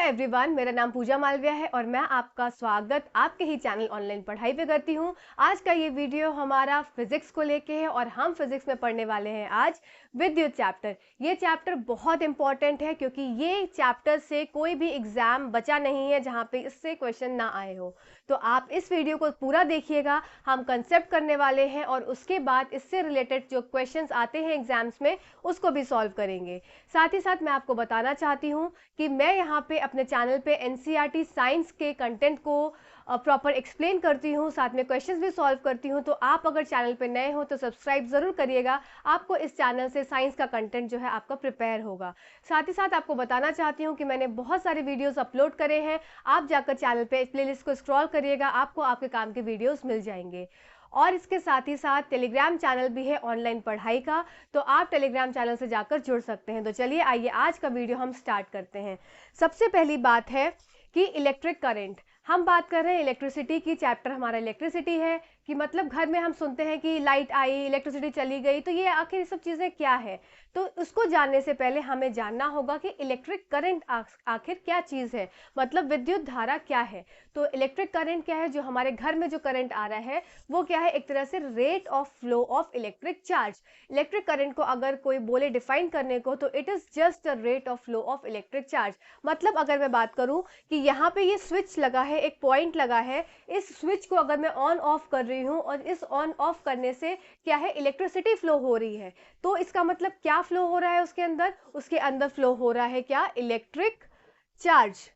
Everyone, मेरा नाम पूजा मालविया है और मैं आपका स्वागत आपके ही चैनल ऑनलाइन पढ़ाई पे करती हूँ। आज का ये वीडियो हमारा फिजिक्स को लेके है और हम फिजिक्स में पढ़ने वाले हैं आज विद्युत चैप्टर। ये चैप्टर बहुत इंपॉर्टेंट है क्योंकि ये चैप्टर से कोई भी एग्जाम बचा नहीं है जहाँ पे इससे क्वेश्चन ना आए हो। तो आप इस वीडियो को पूरा देखिएगा, हम कंसेप्ट करने वाले हैं और उसके बाद इससे रिलेटेड जो क्वेश्चंस आते हैं एग्जाम्स में उसको भी सॉल्व करेंगे। साथ ही साथ मैं आपको बताना चाहती हूँ कि मैं यहाँ पे अपने चैनल पे एनसीईआरटी साइंस के कंटेंट को प्रॉपर एक्सप्लेन करती हूँ, साथ में क्वेश्चंस भी सॉल्व करती हूँ। तो आप अगर चैनल पे नए हो तो सब्सक्राइब जरूर करिएगा, आपको इस चैनल से साइंस का कंटेंट जो है आपका प्रिपेयर होगा। साथ ही साथ आपको बताना चाहती हूँ कि मैंने बहुत सारे वीडियोस अपलोड करे हैं, आप जाकर चैनल पे प्लेलिस्ट को स्क्रॉल करिएगा, आपको आपके काम के वीडियोस मिल जाएंगे। और इसके साथ ही साथ टेलीग्राम चैनल भी है ऑनलाइन पढ़ाई का, तो आप टेलीग्राम चैनल से जाकर जुड़ सकते हैं। तो चलिए आइए आज का वीडियो हम स्टार्ट करते हैं। सबसे पहली बात है कि इलेक्ट्रिक करंट, हम बात कर रहे हैं इलेक्ट्रिसिटी की। चैप्टर हमारा इलेक्ट्रिसिटी है कि मतलब घर में हम सुनते हैं कि लाइट आई, इलेक्ट्रिसिटी चली गई, तो ये आखिर ये सब चीज़ें क्या है। तो उसको जानने से पहले हमें जानना होगा कि इलेक्ट्रिक करंट आखिर क्या चीज़ है, मतलब विद्युत धारा क्या है। तो इलेक्ट्रिक करंट क्या है, जो हमारे घर में जो करंट आ रहा है वो क्या है, एक तरह से rate of flow of electric charge. Electric current को अगर कोई बोले डिफाइन करने को तो it is just a rate of flow of electric charge. मतलब अगर मैं बात करूं कि यहाँ पे ये स्विच लगा है, एक पॉइंट लगा है, इस स्विच को अगर मैं ऑन ऑफ कर रही हूँ और इस ऑन ऑफ करने से क्या है, इलेक्ट्रिसिटी फ्लो हो रही है। तो इसका मतलब क्या फ्लो हो रहा है उसके अंदर, उसके अंदर फ्लो हो रहा है क्या, इलेक्ट्रिक चार्ज।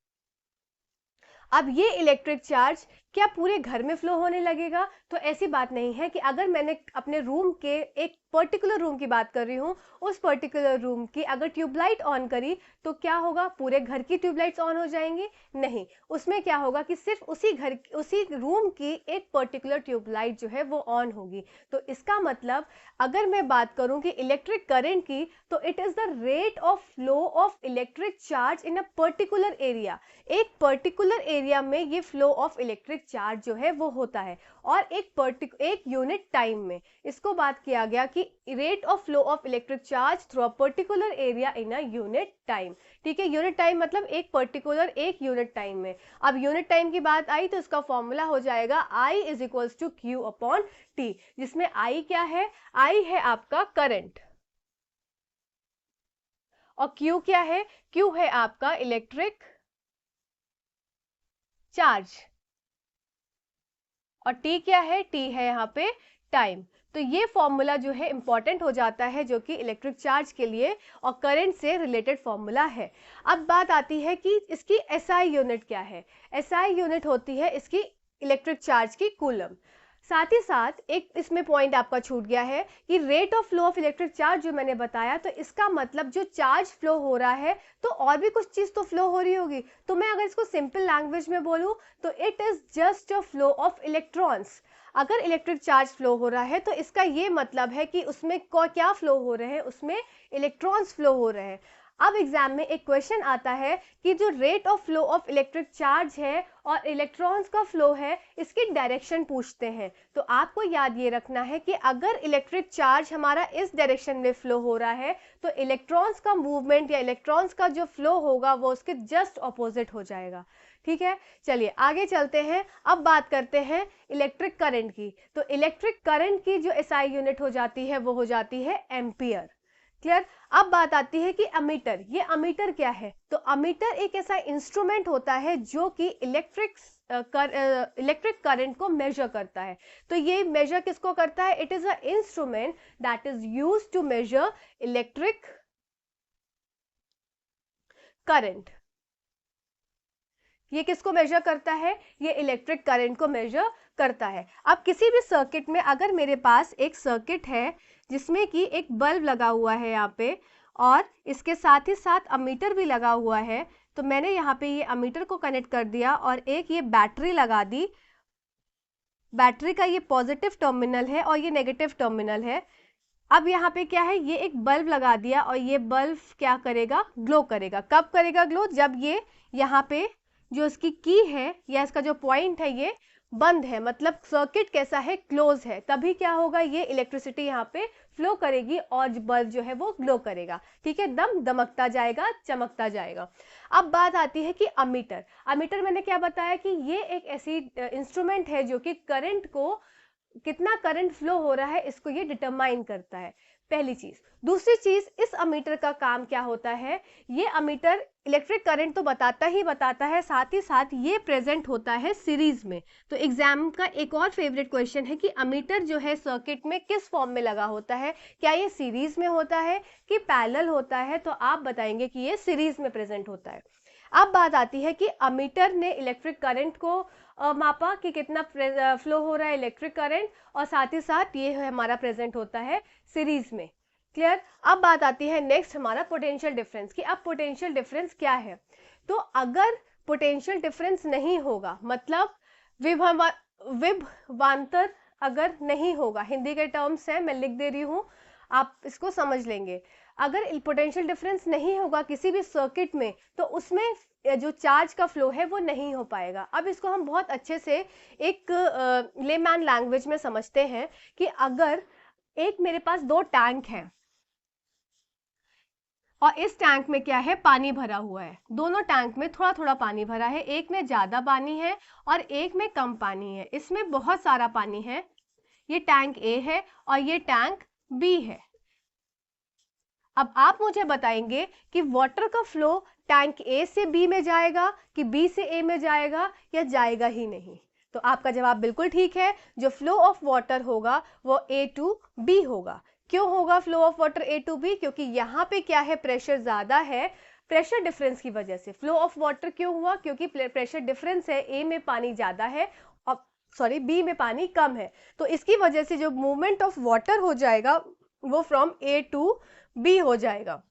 अब ये इलेक्ट्रिक चार्ज क्या पूरे घर में फ्लो होने लगेगा, तो ऐसी बात नहीं है कि अगर मैंने अपने रूम के एक पर्टिकुलर रूम की बात कर रही हूँ, उस पर्टिकुलर रूम की अगर ट्यूबलाइट ऑन करी तो क्या होगा, पूरे घर की ट्यूबलाइट्स ऑन हो जाएंगी? नहीं, उसमें क्या होगा कि सिर्फ उसी रूम की एक पर्टिकुलर ट्यूबलाइट जो है वो ऑन होगी। तो इसका मतलब अगर मैं बात करूं कि इलेक्ट्रिक करंट की, तो it is the rate of flow of electric charge in a particular area. एक पर्टिकुलर एरिया में ये फ्लो ऑफ इलेक्ट्रिक चार्ज जो है वो होता है और एक यूनिट टाइम में। इसको बात किया गया कि rate of flow of electric charge through a particular area in a unit time. ठीक है, यूनिट टाइम मतलब एक यूनिट टाइम में। अब यूनिट टाइम की बात आई तो इसका फॉर्मूला हो जाएगा I is equals to Q upon T, जिसमें I क्या है, I है आपका करंट और Q क्या है, Q है आपका इलेक्ट्रिक चार्ज और T क्या है, T है यहाँ पे टाइम। तो ये फॉर्मूला जो है इंपॉर्टेंट हो जाता है, जो कि इलेक्ट्रिक चार्ज के लिए और करंट से रिलेटेड फॉर्मूला है। अब बात आती है कि इसकी SI यूनिट क्या है। SI यूनिट होती है इसकी इलेक्ट्रिक चार्ज की कूलम। साथ ही साथ एक इसमें पॉइंट आपका छूट गया है कि rate of flow of electric charge जो मैंने बताया, तो इसका मतलब जो चार्ज फ्लो हो रहा है तो और भी कुछ चीज तो फ्लो हो रही होगी। तो मैं अगर इसको सिंपल लैंग्वेज में बोलूं तो it is just a flow of electrons. अगर इलेक्ट्रिक चार्ज फ्लो हो रहा है तो इसका ये मतलब है कि उसमें क्या फ्लो हो रहे हैं, उसमें इलेक्ट्रॉन्स फ्लो हो रहे हैं। अब एग्जाम में एक क्वेश्चन आता है कि जो rate of flow of electric charge है और इलेक्ट्रॉन्स का फ्लो है, इसकी डायरेक्शन पूछते हैं। तो आपको याद ये रखना है कि अगर इलेक्ट्रिक चार्ज हमारा इस डायरेक्शन में फ्लो हो रहा है तो इलेक्ट्रॉन्स का मूवमेंट या इलेक्ट्रॉन्स का जो फ्लो होगा वो उसके जस्ट ऑपोजिट हो जाएगा। ठीक है, चलिए आगे चलते हैं। अब बात करते हैं इलेक्ट्रिक करंट की। तो इलेक्ट्रिक करंट की जो SI यूनिट हो जाती है वो हो जाती है एम्पियर। क्लियर। अब बात आती है कि अमीटर, ये अमीटर क्या है। तो अमीटर एक ऐसा इंस्ट्रूमेंट होता है जो कि इलेक्ट्रिक करंट को मेजर करता है। तो ये मेजर किसको करता है, it is a instrument that is used to measure electric current. ये किसको मेजर करता है, ये इलेक्ट्रिक करंट को मेजर करता है। अब किसी भी सर्किट में अगर मेरे पास एक सर्किट है जिसमें कि एक बल्ब लगा हुआ है यहाँ पे और इसके साथ ही साथ अमीटर भी लगा हुआ है, तो मैंने यहाँ पे ये अमीटर को कनेक्ट कर दिया और एक ये बैटरी लगा दी। बैटरी का ये पॉजिटिव टर्मिनल है और ये नेगेटिव टर्मिनल है। अब यहाँ पे क्या है, ये एक बल्ब लगा दिया और ये बल्ब क्या करेगा, ग्लो करेगा। कब करेगा ग्लो, जब ये यहाँ पे जो इसकी की है या इसका जो पॉइंट है ये बंद है, मतलब सर्किट कैसा है, क्लोज है, तभी क्या होगा, ये इलेक्ट्रिसिटी यहाँ पे फ्लो करेगी और बल्ब जो है वो ग्लो करेगा। ठीक है, दमकता जाएगा, चमकता जाएगा। अब बात आती है कि अमीटर। अमीटर मैंने क्या बताया कि ये एक ऐसी इंस्ट्रूमेंट है जो कि करंट को, कितना करंट फ्लो हो रहा है इसको ये डिटरमाइन करता है, पहली चीज। दूसरी चीज, इस अमीटर का काम क्या होता है, ये अमीटर इलेक्ट्रिक करंट तो बताता ही बताता है, साथ ही साथ ये प्रेजेंट होता है सीरीज में। तो एग्जाम का एक और फेवरेट क्वेश्चन है कि अमीटर जो है सर्किट में किस फॉर्म में लगा होता है, क्या ये सीरीज में होता है कि पैरेलल होता है, तो आप बताएंगे कि ये सीरीज में प्रेजेंट होता है। अब बात आती है कि अमीटर ने इलेक्ट्रिक करंट को मापा कि कितना फ्लो हो रहा है इलेक्ट्रिक करंट, और साथ ही साथ ये हमारा प्रेजेंट होता है सीरीज में। क्लियर। अब बात आती है नेक्स्ट हमारा पोटेंशियल डिफरेंस की। अब पोटेंशियल डिफरेंस क्या है, तो अगर पोटेंशियल डिफरेंस नहीं होगा, मतलब विभवांतर अगर नहीं होगा, हिंदी के टर्म्स है, मैं लिख दे रही हूं, आप इसको समझ लेंगे। अगर पोटेंशियल डिफरेंस नहीं होगा किसी भी सर्किट में, तो उसमें जो चार्ज का फ्लो है वो नहीं हो पाएगा। अब इसको हम बहुत अच्छे से एक लेमैन लैंग्वेज में समझते हैं कि अगर एक मेरे पास दो टैंक हैं और इस टैंक में क्या है, पानी भरा हुआ है, दोनों टैंक में थोड़ा थोड़ा पानी भरा है, एक में ज्यादा पानी है और एक में कम पानी है, इसमें बहुत सारा पानी है, ये टैंक ए है और ये टैंक बी है। अब आप मुझे बताएंगे कि वाटर का फ्लो टैंक ए से बी में जाएगा कि बी से ए में जाएगा, या जाएगा ही नहीं। तो आपका जवाब बिल्कुल ठीक है, जो फ्लो ऑफ वाटर होगा वो ए टू बी होगा। क्यों होगा flow of water A to B, क्योंकि यहाँ पे क्या है, प्रेशर ज्यादा है, प्रेशर डिफरेंस की वजह से फ्लो ऑफ वाटर क्यों हुआ, क्योंकि प्रेशर डिफरेंस है, ए में पानी ज्यादा है और सॉरी बी में पानी कम है, तो इसकी वजह से जो मूवमेंट ऑफ वाटर हो जाएगा वो फ्रॉम ए टू बी हो जाएगा,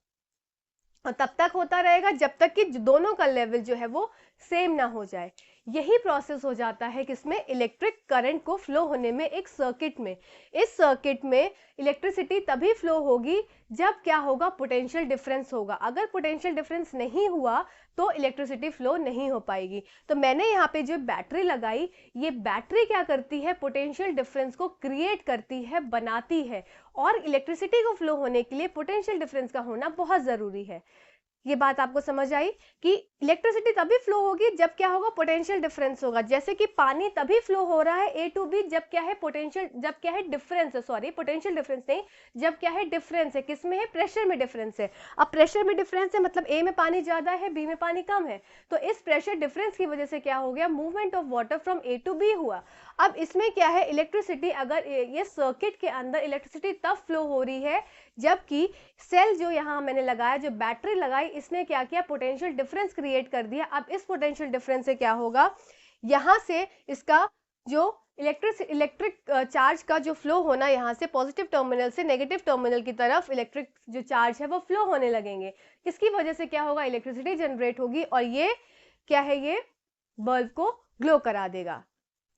और तब तक होता रहेगा जब तक कि दोनों का लेवल जो है वो सेम ना हो जाए। यही प्रोसेस हो जाता है किसमें, इलेक्ट्रिक करंट को फ्लो होने में एक सर्किट में। इस सर्किट में इलेक्ट्रिसिटी तभी फ्लो होगी जब क्या होगा, पोटेंशियल डिफरेंस होगा। अगर पोटेंशियल डिफरेंस नहीं हुआ तो इलेक्ट्रिसिटी फ्लो नहीं हो पाएगी। तो मैंने यहाँ पे जो बैटरी लगाई, ये बैटरी क्या करती है, पोटेंशियल डिफरेंस को क्रिएट करती है, बनाती है, और इलेक्ट्रिसिटी को फ्लो होने के लिए पोटेंशियल डिफरेंस का होना बहुत जरूरी है। ये बात आपको समझ आई कि इलेक्ट्रिसिटी तभी फ्लो होगी जब क्या होगा, पोटेंशियल डिफरेंस होगा। जैसे कि पानी तभी फ्लो हो रहा है ए टू बी जब क्या है, पोटेंशियल, जब क्या है, डिफरेंस है, सॉरी पोटेंशियल डिफरेंस नहीं, जब क्या है, डिफरेंस है, किसमें है, प्रेशर में डिफरेंस है। अब प्रेशर में डिफरेंस है मतलब ए में पानी ज्यादा है, बी में पानी कम है, तो इस प्रेशर डिफरेंस की वजह से क्या हो गया, movement of water from A to B हुआ। अब इसमें क्या है, इलेक्ट्रिसिटी, अगर ये सर्किट के अंदर इलेक्ट्रिसिटी तब फ्लो हो रही है जबकि सेल जो यहाँ मैंने लगाया, जो बैटरी लगाई, इसने क्या किया, पोटेंशियल डिफरेंस क्रिएट कर दिया। अब इस पोटेंशियल डिफरेंस से क्या होगा, यहां से इसका जो इलेक्ट्रिक चार्ज का जो फ्लो होना, यहाँ से पॉजिटिव टर्मिनल से नेगेटिव टर्मिनल की तरफ इलेक्ट्रिक जो चार्ज है वो फ्लो होने लगेंगे। इसकी वजह से क्या होगा, इलेक्ट्रिसिटी जनरेट होगी और ये क्या है, ये बल्ब को ग्लो करा देगा।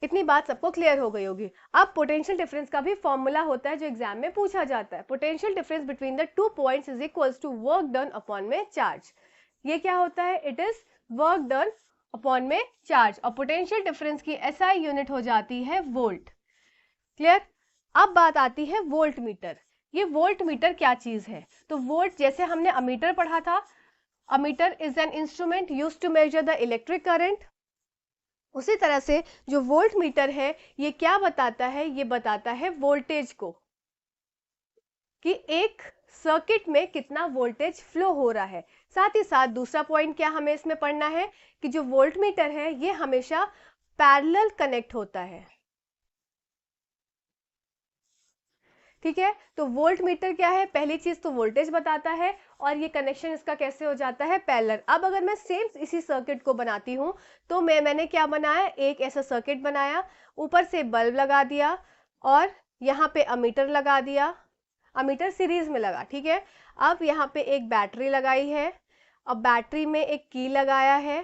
इतनी बात सबको क्लियर हो गई होगी। अब पोटेंशियल डिफरेंस का भी फॉर्मूला होता है जो एग्जाम में पूछा जाता है। Potential difference between the two points is equals to work done upon में चार्ज। ये क्या होता है, it is work done upon में चार्ज, और पोटेंशियल डिफरेंस की एसआई यूनिट हो जाती है वोल्ट। क्लियर। अब बात आती है वोल्ट मीटर। ये वोल्ट मीटर क्या चीज है, तो वोल्ट, जैसे हमने अमीटर पढ़ा था, ammeter is an instrument used to measure the electric current, उसी तरह से जो वोल्ट मीटर है ये क्या बताता है, ये बताता है वोल्टेज को, कि एक सर्किट में कितना वोल्टेज फ्लो हो रहा है। साथ ही साथ दूसरा पॉइंट क्या हमें इसमें पढ़ना है कि जो वोल्ट मीटर है ये हमेशा पैरेलल कनेक्ट होता है। ठीक है, तो वोल्ट मीटर क्या है, पहली चीज तो वोल्टेज बताता है, और ये कनेक्शन इसका कैसे हो जाता है, पैरेलल। अब अगर मैं सेम इसी सर्किट को बनाती हूं, तो मैंने क्या बनाया, एक ऐसा सर्किट बनाया, ऊपर से बल्ब लगा दिया और यहाँ पे अमीटर लगा दिया, अमीटर सीरीज में लगा। ठीक है, अब यहाँ पे एक बैटरी लगाई है, अब बैटरी में एक की लगाया है,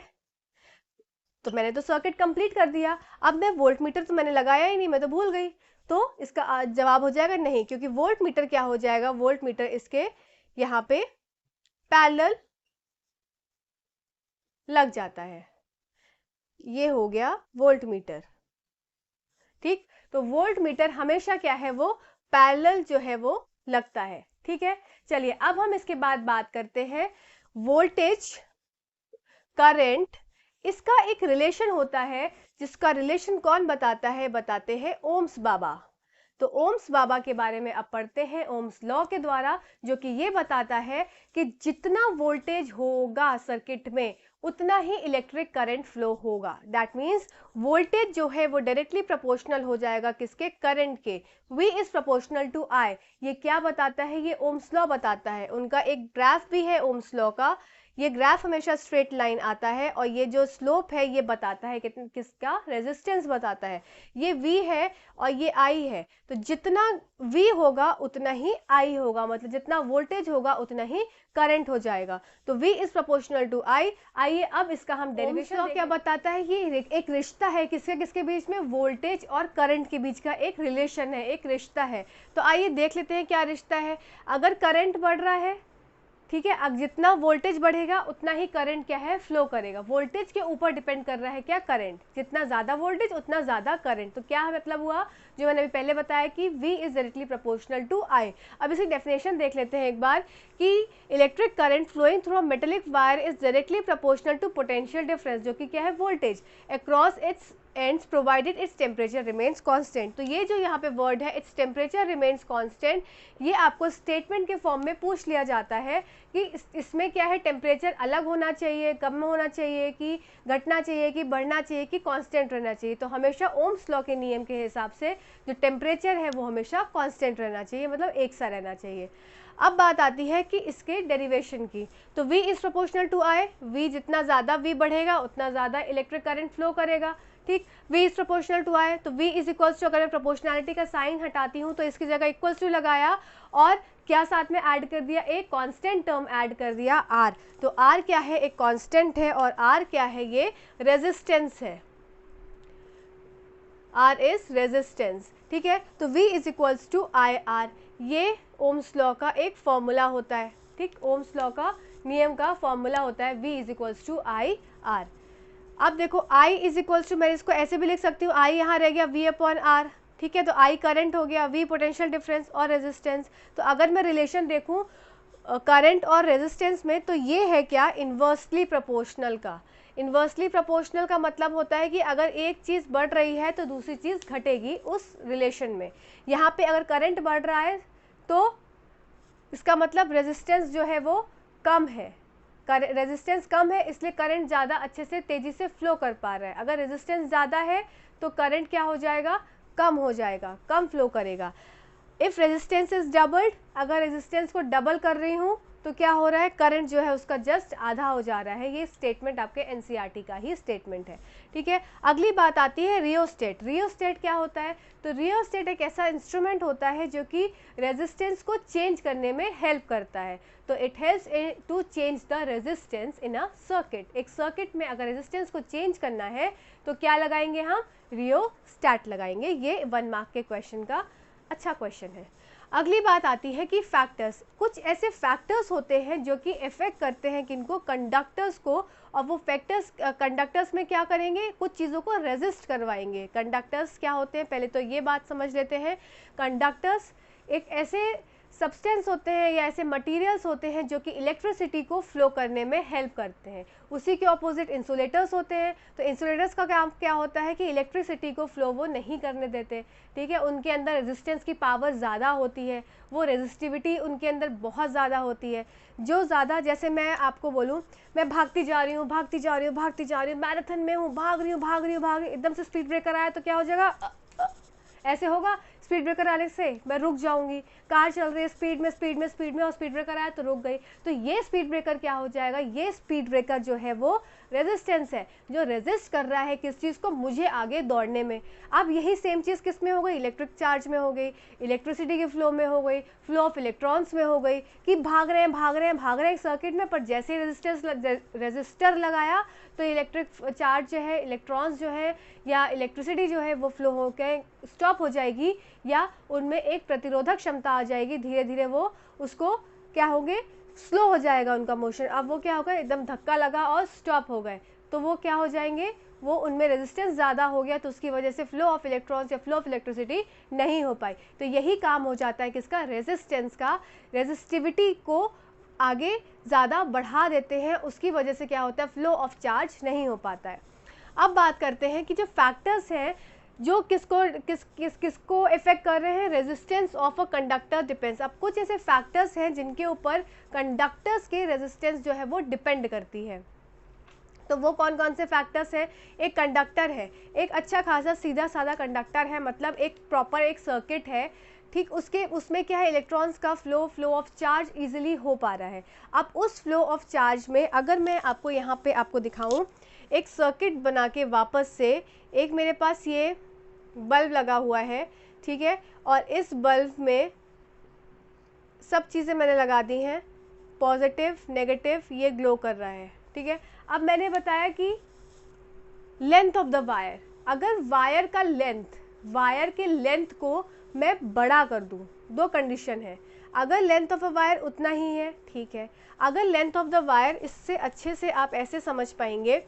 तो मैंने तो सर्किट कंप्लीट कर दिया। अब मैं वोल्ट मीटर तो मैंने लगाया ही नहीं, मैं तो भूल गई, तो इसका जवाब हो जाएगा नहीं, क्योंकि वोल्ट मीटर क्या हो जाएगा, वोल्ट मीटर इसके यहाँ पे पैरेलल लग जाता है। ये हो गया वोल्ट मीटर। ठीक, तो वोल्ट मीटर हमेशा क्या है, वो पैरेलल जो है वो लगता है। ठीक है, चलिए अब हम इसके बाद बात करते हैं वोल्टेज करंट। इसका एक रिलेशन होता है, जिसका रिलेशन कौन बताता है, बताते हैं ओम्स बाबा। तो ओम्स बाबा के बारे में अब पढ़ते हैं, ओम्स लॉ के द्वारा, जो कि ये बताता है कि जितना वोल्टेज होगा सर्किट में उतना ही इलेक्ट्रिक करंट फ्लो होगा। दैट मीन्स वोल्टेज जो है वो डायरेक्टली प्रोपोर्शनल हो जाएगा किसके, करंट के। V is proportional to I। ये क्या बताता है, ये ओम्स लॉ बताता है। उनका एक ग्राफ भी है ओम्स लॉ का, ये ग्राफ हमेशा स्ट्रेट लाइन आता है, और ये जो स्लोप है ये बताता है किसका, रेजिस्टेंस बताता है। ये V है और ये I है, तो जितना V होगा उतना ही I होगा, मतलब जितना वोल्टेज होगा उतना ही करंट हो जाएगा। तो V is proportional to I। आइए अब इसका हम डेरिवेशन क्या बताता है, ये एक रिश्ता है किसके किसके बीच में, वोल्टेज और करंट के बीच का एक रिलेशन है, एक रिश्ता है। तो आइए देख लेते हैं क्या रिश्ता है। अगर करंट बढ़ रहा है, ठीक है, अब जितना वोल्टेज बढ़ेगा उतना ही करंट क्या है, फ्लो करेगा। वोल्टेज के ऊपर डिपेंड कर रहा है क्या, करंट। जितना ज़्यादा वोल्टेज उतना ज़्यादा करंट। तो क्या मतलब हुआ, जो मैंने अभी पहले बताया कि V is directly proportional to I। अब इसकी डेफिनेशन देख लेते हैं एक बार, कि electric current flowing through a metallic wire is directly proportional to potential difference, जो कि क्या है, voltage across its ends provided its temperature remains constant। तो ये जो यहाँ पे वर्ड है its temperature remains constant, ये आपको स्टेटमेंट के फॉर्म में पूछ लिया जाता है कि इसमें क्या है, टेम्परेचर अलग होना चाहिए, कम होना चाहिए, कि घटना चाहिए, कि बढ़ना चाहिए, कि कांस्टेंट रहना चाहिए। तो हमेशा ओम्स लॉ के नियम के हिसाब से जो टेम्परेचर है वो हमेशा कांस्टेंट रहना चाहिए, मतलब एक सा रहना चाहिए। अब बात आती है कि इसके डेरिवेशन की। तो V is proportional to I। V जितना ज़्यादा V बढ़ेगा उतना ज़्यादा इलेक्ट्रिक करंट फ्लो करेगा। ठीक, V is proportional to I। तो V इज इक्वल्स टू, अगर मैं प्रोपोर्शनैलिटी का साइन हटाती हूँ तो इसकी जगह इक्वल्स टू लगाया, और क्या साथ में ऐड कर दिया, एक कांस्टेंट टर्म ऐड कर दिया R। तो R क्या है, एक कांस्टेंट है, और R क्या है, ये रेजिस्टेंस है। R is resistance. ठीक है, तो V is equals to IR। ये ओम्स लॉ का एक फॉर्मूला होता है। ठीक, ओम्स लॉ का नियम का फॉर्मूला होता है V is equals to IR। अब देखो I इज इक्वल्स टू, मैं इसको ऐसे भी लिख सकती हूँ, I यहाँ रह गया V अपॉन R। ठीक है, तो I करंट हो गया, V पोटेंशियल डिफरेंस और रेजिस्टेंस। तो अगर मैं रिलेशन देखूँ करंट और रेजिस्टेंस में, तो ये है क्या, इन्वर्सली प्रोपोर्शनल का। इन्वर्सली प्रोपोर्शनल का मतलब होता है कि अगर एक चीज़ बढ़ रही है तो दूसरी चीज़ घटेगी उस रिलेशन में। यहाँ पे अगर करंट बढ़ रहा है तो इसका मतलब रेजिस्टेंस जो है वो कम है, रेजिस्टेंस कम है, इसलिए करंट ज़्यादा अच्छे से तेज़ी से फ्लो कर पा रहा है। अगर रेजिस्टेंस ज़्यादा है तो करंट क्या हो जाएगा, कम हो जाएगा, कम फ्लो करेगा। इफ़ रेजिस्टेंस इज डबल्ड, अगर रेजिस्टेंस को डबल कर रही हूँ तो क्या हो रहा है, करंट जो है उसका जस्ट आधा हो जा रहा है। ये स्टेटमेंट आपके एनसीईआरटी का ही स्टेटमेंट है। ठीक है, अगली बात आती है रियोस्टेट। रियोस्टेट क्या होता है, तो रियोस्टेट एक ऐसा इंस्ट्रूमेंट होता है जो कि रेजिस्टेंस को चेंज करने में हेल्प करता है। तो it helps to change the resistance in a circuit. एक सर्किट में अगर रेजिस्टेंस को चेंज करना है तो क्या लगाएंगे हम, रियोस्टेट लगाएंगे। ये 1 मार्क के क्वेश्चन का अच्छा क्वेश्चन है। अगली बात आती है कि फैक्टर्स। कुछ ऐसे फैक्टर्स होते हैं जो कि इफेक्ट करते हैं किनको, कंडक्टर्स को, और वो फैक्टर्स कंडक्टर्स में क्या करेंगे, कुछ चीज़ों को रेजिस्ट करवाएंगे। कंडक्टर्स क्या होते हैं, पहले तो ये बात समझ लेते हैं। कंडक्टर्स एक ऐसे सब्सटेंस होते हैं या ऐसे मटेरियल्स होते हैं जो कि इलेक्ट्रिसिटी को फ्लो करने में हेल्प करते हैं। उसी के ऑपोजिट इंसुलेटर्स होते हैं। तो इंसुलेटर्स का काम क्या होता है कि इलेक्ट्रिसिटी को फ्लो वो नहीं करने देते। ठीक है, उनके अंदर रेजिस्टेंस की पावर ज़्यादा होती है, वो रेजिस्टिविटी उनके अंदर बहुत ज़्यादा होती है। जो ज़्यादा, जैसे मैं आपको बोलूँ, मैं भागती जा रही हूँ, भागती जा रही हूँ, भागती जा रही हूँ, मैराथन में हूँ, भाग रही हूँ, भाग रही हूँ, भाग रही हूँ, एकदम से स्पीड ब्रेकर आया तो क्या हो जाएगा, ऐसे होगा। स्पीड ब्रेकर आने से मैं रुक जाऊंगी। कार चल रही है स्पीड में, स्पीड में, स्पीड में, और स्पीड ब्रेकर आया तो रुक गई। तो ये स्पीड ब्रेकर क्या हो जाएगा, ये स्पीड ब्रेकर जो है वो रेजिस्टेंस है, जो रेजिस्ट कर रहा है किस चीज़ को, मुझे आगे दौड़ने में। अब यही सेम चीज़ किस में हो गई, इलेक्ट्रिक चार्ज में हो गई, इलेक्ट्रिसिटी के फ्लो में हो गई, फ्लो ऑफ इलेक्ट्रॉन्स में हो गई, कि भाग रहे हैं, भाग रहे हैं, भाग रहे हैं सर्किट में, पर जैसे ही रेजिस्टर लगाया तो इलेक्ट्रिक चार्ज जो है, इलेक्ट्रॉन्स जो है या इलेक्ट्रिसिटी जो है वो फ्लो होकर स्टॉप हो जाएगी, या उनमें एक प्रतिरोधक क्षमता आ जाएगी। धीरे धीरे वो उसको क्या होंगे, स्लो हो जाएगा उनका मोशन। अब वो क्या होगा, एकदम धक्का लगा और स्टॉप हो गए। तो वो क्या हो जाएंगे, वो उनमें रेजिस्टेंस ज़्यादा हो गया, तो उसकी वजह से फ्लो ऑफ इलेक्ट्रॉन्स या फ्लो ऑफ इलेक्ट्रिसिटी नहीं हो पाई। तो यही काम हो जाता है किसका, रेजिस्टेंस का। रेजिस्टिविटी को आगे ज़्यादा बढ़ा देते हैं, उसकी वजह से क्या होता है, फ्लो ऑफ चार्ज नहीं हो पाता है। अब बात करते हैं कि जो फैक्टर्स हैं जो किसको इफेक्ट कर रहे हैं, resistance of a conductor depends. अब कुछ ऐसे फैक्टर्स हैं जिनके ऊपर कंडक्टर्स के रेजिस्टेंस जो है वो डिपेंड करती है। तो वो कौन कौन से फैक्टर्स हैं, एक कंडक्टर है, एक अच्छा खासा सीधा साधा कंडक्टर है, मतलब एक प्रॉपर एक सर्किट है, ठीक, उसमें क्या है, इलेक्ट्रॉन्स का फ्लो ऑफ चार्ज इजीली हो पा रहा है। अब उस फ्लो ऑफ चार्ज में अगर मैं आपको यहाँ पे आपको दिखाऊं, एक सर्किट बना के वापस से, एक मेरे पास ये बल्ब लगा हुआ है, ठीक है, और इस बल्ब में सब चीज़ें मैंने लगा दी हैं, पॉजिटिव नेगेटिव, ये ग्लो कर रहा है, ठीक है। अब मैंने बताया कि लेंथ ऑफ द वायर, अगर वायर का लेंथ, वायर के लेंथ को मैं बड़ा कर दूं, दो कंडीशन है, अगर लेंथ ऑफ अ वायर उतना ही है, ठीक है, अगर लेंथ ऑफ द वायर, इससे अच्छे से आप ऐसे समझ पाएंगे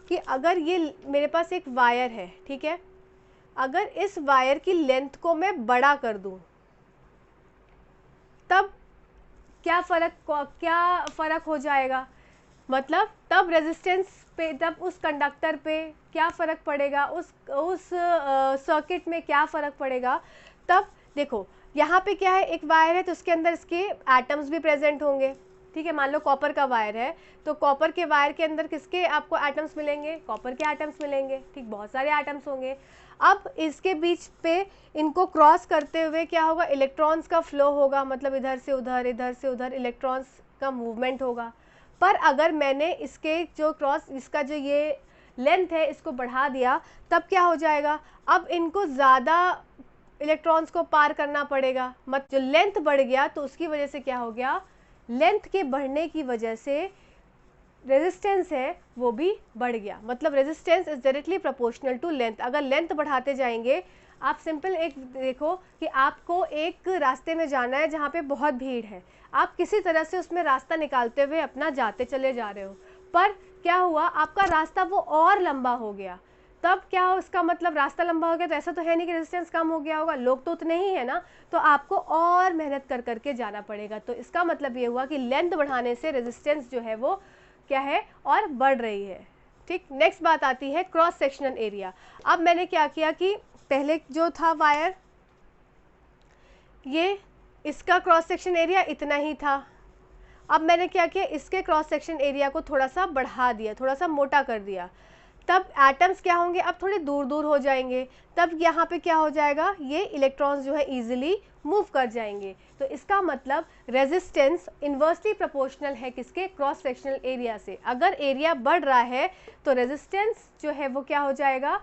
कि अगर ये मेरे पास एक वायर है, ठीक है, अगर इस वायर की लेंथ को मैं बड़ा कर दूं, तब क्या फ़र्क हो जाएगा, मतलब तब रेजिस्टेंस पे, तब उस कंडक्टर पे क्या फ़र्क पड़ेगा, उस सर्किट में क्या फ़र्क पड़ेगा। तब देखो यहाँ पे क्या है, एक वायर है तो उसके अंदर इसके एटम्स भी प्रेजेंट होंगे, ठीक है, मान लो कॉपर का वायर है, तो कॉपर के वायर के अंदर किसके आपको एटम्स मिलेंगे, कॉपर के एटम्स मिलेंगे, ठीक, बहुत सारे एटम्स होंगे। अब इसके बीच पे इनको क्रॉस करते हुए क्या होगा, इलेक्ट्रॉन्स का फ्लो होगा, मतलब इधर से उधर इलेक्ट्रॉन्स का मूवमेंट होगा। पर अगर मैंने इसके जो इसका जो ये लेंथ है इसको बढ़ा दिया, तब क्या हो जाएगा, अब इनको ज़्यादा इलेक्ट्रॉन्स को पार करना पड़ेगा, जो लेंथ बढ़ गया तो उसकी वजह से क्या हो गया, लेंथ के बढ़ने की वजह से रेजिस्टेंस है वो भी बढ़ गया, मतलब resistance is directly proportional to length. अगर लेंथ बढ़ाते जाएंगे, आप सिंपल एक देखो कि आपको एक रास्ते में जाना है जहाँ पे बहुत भीड़ है, आप किसी तरह से उसमें रास्ता निकालते हुए अपना जाते चले जा रहे हो, पर क्या हुआ, आपका रास्ता वो और लंबा हो गया, तब क्या हो, इसका मतलब रास्ता लंबा हो गया तो ऐसा तो है नहीं कि रेजिस्टेंस कम हो गया होगा, लोग तो उतने ही है ना, तो आपको और मेहनत कर करके जाना पड़ेगा। तो इसका मतलब ये हुआ कि लेंथ बढ़ाने से रेजिस्टेंस जो है वो क्या है, और बढ़ रही है, ठीक। नेक्स्ट बात आती है क्रॉस सेक्शनल एरिया। अब मैंने क्या किया कि पहले जो था वायर, ये इसका क्रॉस सेक्शन एरिया इतना ही था, अब मैंने क्या किया, इसके क्रॉस सेक्शन एरिया को थोड़ा सा बढ़ा दिया, थोड़ा सा मोटा कर दिया, तब एटम्स क्या होंगे, अब थोड़े दूर दूर हो जाएंगे, तब यहाँ पे क्या हो जाएगा, ये इलेक्ट्रॉन्स जो है इजीली मूव कर जाएंगे। तो इसका मतलब रेजिस्टेंस इन्वर्सली प्रोपोर्शनल है किसके, क्रॉस सेक्शनल एरिया से। अगर एरिया बढ़ रहा है तो रेजिस्टेंस जो है वो क्या हो जाएगा,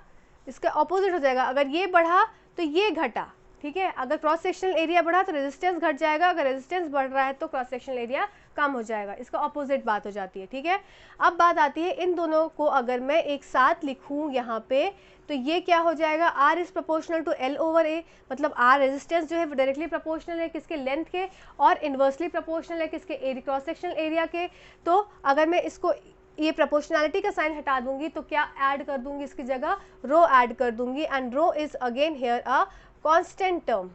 इसका ऑपोजिट हो जाएगा, अगर ये बढ़ा तो ये घटा, ठीक है, अगर क्रॉस सेक्शनल एरिया बढ़ा तो रेजिस्टेंस घट जाएगा, अगर रेजिस्टेंस बढ़ रहा है तो क्रॉस सेक्शनल एरिया कम हो जाएगा, इसका ऑपोजिट बात हो जाती है, ठीक है। अब बात आती है इन दोनों को अगर मैं एक साथ लिखूं यहाँ पे, तो ये क्या हो जाएगा, R is proportional to L over A, मतलब R रेजिस्टेंस जो है डायरेक्टली प्रोपोर्शनल है किसके, लेंथ के, और इन्वर्सली प्रोपोर्शनल है किसके, क्रॉस सेक्शनल एरिया के। तो अगर मैं इसको ये प्रोपोर्शनैलिटी का साइन हटा दूंगी तो क्या ऐड कर दूंगी, इसकी जगह रो ऐड कर दूंगी, and rho is again here a constant term,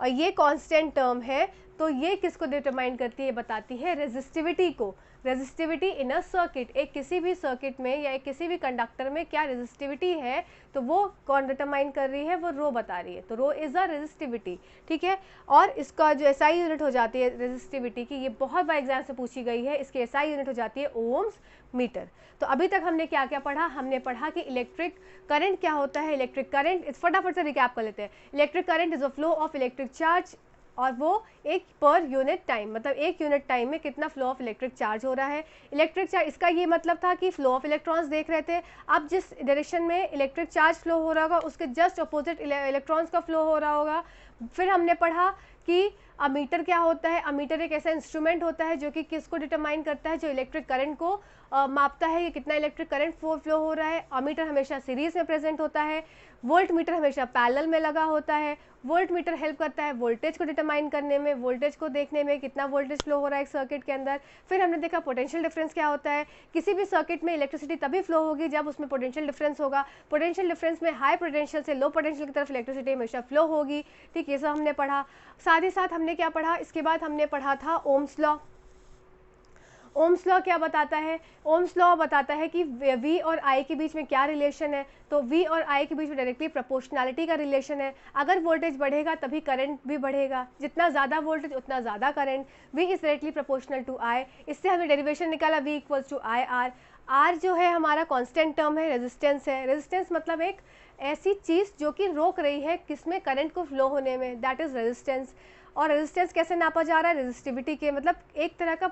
और ये कांस्टेंट टर्म है, तो ये किसको डिटरमाइन करती है, बताती है रेजिस्टिविटी को। रेजिस्टिविटी इन अ सर्किट, एक किसी भी सर्किट में या एक किसी भी कंडक्टर में क्या रेजिस्टिविटी है, तो वो कौन डिटरमाइन कर रही है, वो रो बता रही है, तो रो इज अ रेजिस्टिविटी, ठीक है। और इसका जो एसआई यूनिट हो जाती है रेजिस्टिविटी की, ये बहुत बार एग्जाम से पूछी गई है, इसकी एसआई यूनिट हो जाती है ओम्स मीटर। तो अभी तक हमने क्या क्या पढ़ा, हमने पढ़ा कि इलेक्ट्रिक करंट क्या होता है, इलेक्ट्रिक करंट, इस फटाफट से रिकैप कर लेते हैं। Electric current is a flow of electric charge, और वो एक पर यूनिट टाइम, मतलब एक यूनिट टाइम में कितना फ्लो ऑफ इलेक्ट्रिक चार्ज हो रहा है। इलेक्ट्रिक चार्ज, इसका ये मतलब था कि फ्लो ऑफ इलेक्ट्रॉन्स देख रहे थे, अब जिस डायरेक्शन में इलेक्ट्रिक चार्ज फ्लो हो रहा होगा उसके जस्ट अपोजिट इलेक्ट्रॉन्स का फ्लो हो रहा होगा, फिर हमने पढ़ा कि अमीटर क्या होता है। अमीटर एक ऐसा इंस्ट्रूमेंट होता है जो कि किसको डिटरमाइन करता है, जो इलेक्ट्रिक करंट को मापता है कि कितना इलेक्ट्रिक करंट फ्लो हो रहा है। अमीटर हमेशा सीरीज में प्रेजेंट होता है। वोल्ट मीटर हमेशा पैरेलल में लगा होता है। वोल्ट मीटर हेल्प करता है वोल्टेज को डिटरमाइन करने में, वोल्टेज को देखने में कितना वोल्टेज फ्लो हो रहा है एक सर्किट के अंदर। फिर हमने देखा पोटेंशियल डिफरेंस क्या होता है। किसी भी सर्किट में इलेक्ट्रिसिटी तभी फ्लो होगी जब उसमें पोटेंशियल डिफरेंस होगा। पोटेंशियल डिफरेंस में हाई पोटेंशियल से लो पोटेंशियल की तरफ इलेक्ट्रिसिटी हमेशा फ्लो होगी। ठीक, ये सब हमने पढ़ा। साथ ही साथ हमने क्या पढ़ा, इसके बाद हमने पढ़ा था ओम्स लॉ। ओम्स लॉ क्या बताता है? ओम्स लॉ बताता है कि V और I के बीच में क्या रिलेशन है। तो V और I के बीच में डायरेक्टली प्रोपोर्शनैलिटी का रिलेशन है। अगर वोल्टेज बढ़ेगा तभी करंट भी बढ़ेगा, जितना ज़्यादा वोल्टेज उतना ज़्यादा current. V is directly proportional to I। इससे हमने डेरिवेशन निकाला V equals to IR। R जो है हमारा कांस्टेंट टर्म है, रेजिस्टेंस है। रेजिस्टेंस मतलब एक ऐसी चीज़ जो कि रोक रही है किसमें, करंट को फ्लो होने में, दैट इज रेजिस्टेंस। और रेजिस्टेंस कैसे नापा जा रहा है? रेजिस्टिविटी के, मतलब एक तरह का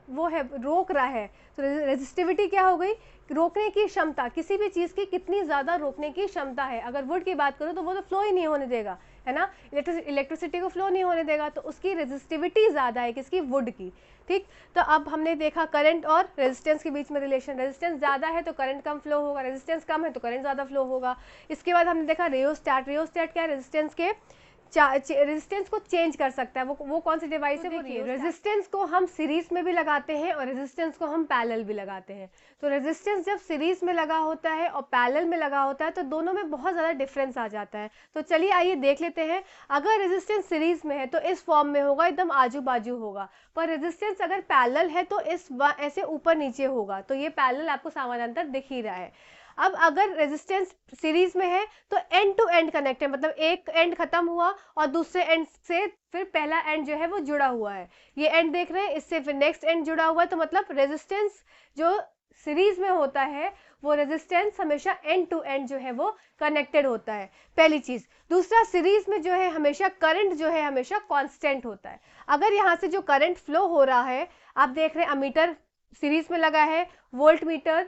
वो है, रोक रहा है। तो रेजिस्टिविटी क्या हो गई? रोकने की क्षमता, किसी भी चीज़ की कितनी ज़्यादा रोकने की क्षमता है। अगर वुड की बात करूँ तो वो तो फ्लो ही नहीं होने देगा, है ना, इलेक्ट्रिसिटी को फ्लो नहीं होने देगा, तो उसकी रेजिस्टिविटी ज़्यादा है किसकी, वुड की। ठीक, तो अब हमने देखा करंट और रेजिस्टेंस के बीच में रिलेशन। रेजिस्टेंस ज़्यादा है तो करंट कम फ्लो होगा, रेजिस्टेंस कम है तो करंट ज़्यादा फ्लो होगा। इसके बाद हमने देखा रियोस्टैट। रियोस्टैट क्या है? रेजिस्टेंस के रेजिस्टेंस को चेंज कर सकता है। वो कौन सी डिवाइस है? देखिए, रेजिस्टेंस को हम सीरीज में भी लगाते हैं और रेजिस्टेंस को हम पैरेलल भी लगाते हैं। तो रेजिस्टेंस जब सीरीज में लगा होता है और पैरेलल में लगा होता है तो दोनों में बहुत ज़्यादा डिफरेंस आ जाता है। तो चलिए आइए देख लेते हैं। अगर रेजिस्टेंस सीरीज में है तो इस फॉर्म में होगा, एकदम आजू बाजू होगा। पर रेजिस्टेंस अगर पैरेलल है तो इस ऐसे ऊपर नीचे होगा। तो ये पैरेलल आपको समानांतर दिख ही रहा है। अब अगर रेजिस्टेंस सीरीज में है तो एंड टू एंड कनेक्ट है, मतलब एक एंड खत्म हुआ और दूसरे एंड से फिर पहला एंड जो है वो जुड़ा हुआ है। ये एंड देख रहे हैं, इससे फिर नेक्स्ट एंड जुड़ा हुआ है। तो मतलब रेजिस्टेंस जो सीरीज में होता है वो रेजिस्टेंस हमेशा एंड टू एंड जो है वो कनेक्टेड होता है, पहली चीज। दूसरा, सीरीज में जो है हमेशा करंट जो है हमेशा कांस्टेंट होता है। अगर यहाँ से जो करंट फ्लो हो रहा है, आप देख रहे हैं अमीटर सीरीज में लगा है, वोल्ट मीटर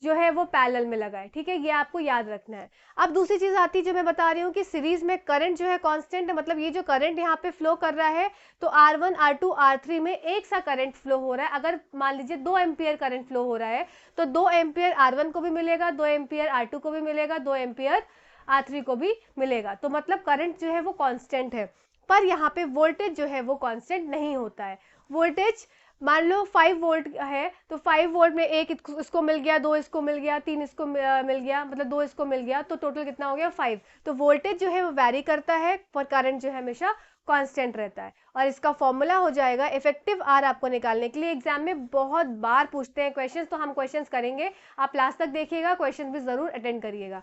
जो है वो पैरेलल में लगा है। ठीक है, ये आपको याद रखना है। अब दूसरी चीज आती है जो मैं बता रही हूँ कि सीरीज में करंट जो है कांस्टेंट है, मतलब ये जो करंट यहाँ पे फ्लो कर रहा है तो R1 R2 R3 में एक सा करंट फ्लो हो रहा है। अगर मान लीजिए 2 एम्पियर करंट फ्लो हो रहा है तो 2 एम्पियर R1 को भी मिलेगा, 2 एम्पियर R2 को भी मिलेगा, 2 एम्पियर R3 को भी मिलेगा। तो मतलब करंट जो है वो कांस्टेंट है। पर यहाँ पे वोल्टेज जो है वो कांस्टेंट नहीं होता है। वोल्टेज मान लो 5 वोल्ट है तो 5 वोल्ट में एक इसको मिल गया, 2 इसको मिल गया, 3 इसको मिल गया, मतलब 2 इसको मिल गया, तो टोटल कितना हो गया 5। तो वोल्टेज जो है वो वैरी करता है पर करंट जो है हमेशा कांस्टेंट रहता है। और इसका फॉर्मूला हो जाएगा इफेक्टिव आर। आपको निकालने के लिए एग्जाम में बहुत बार पूछते हैं क्वेश्चंस, तो हम क्वेश्चंस करेंगे, आप लास्ट तक देखिएगा, क्वेश्चन भी जरूर अटेंड करिएगा।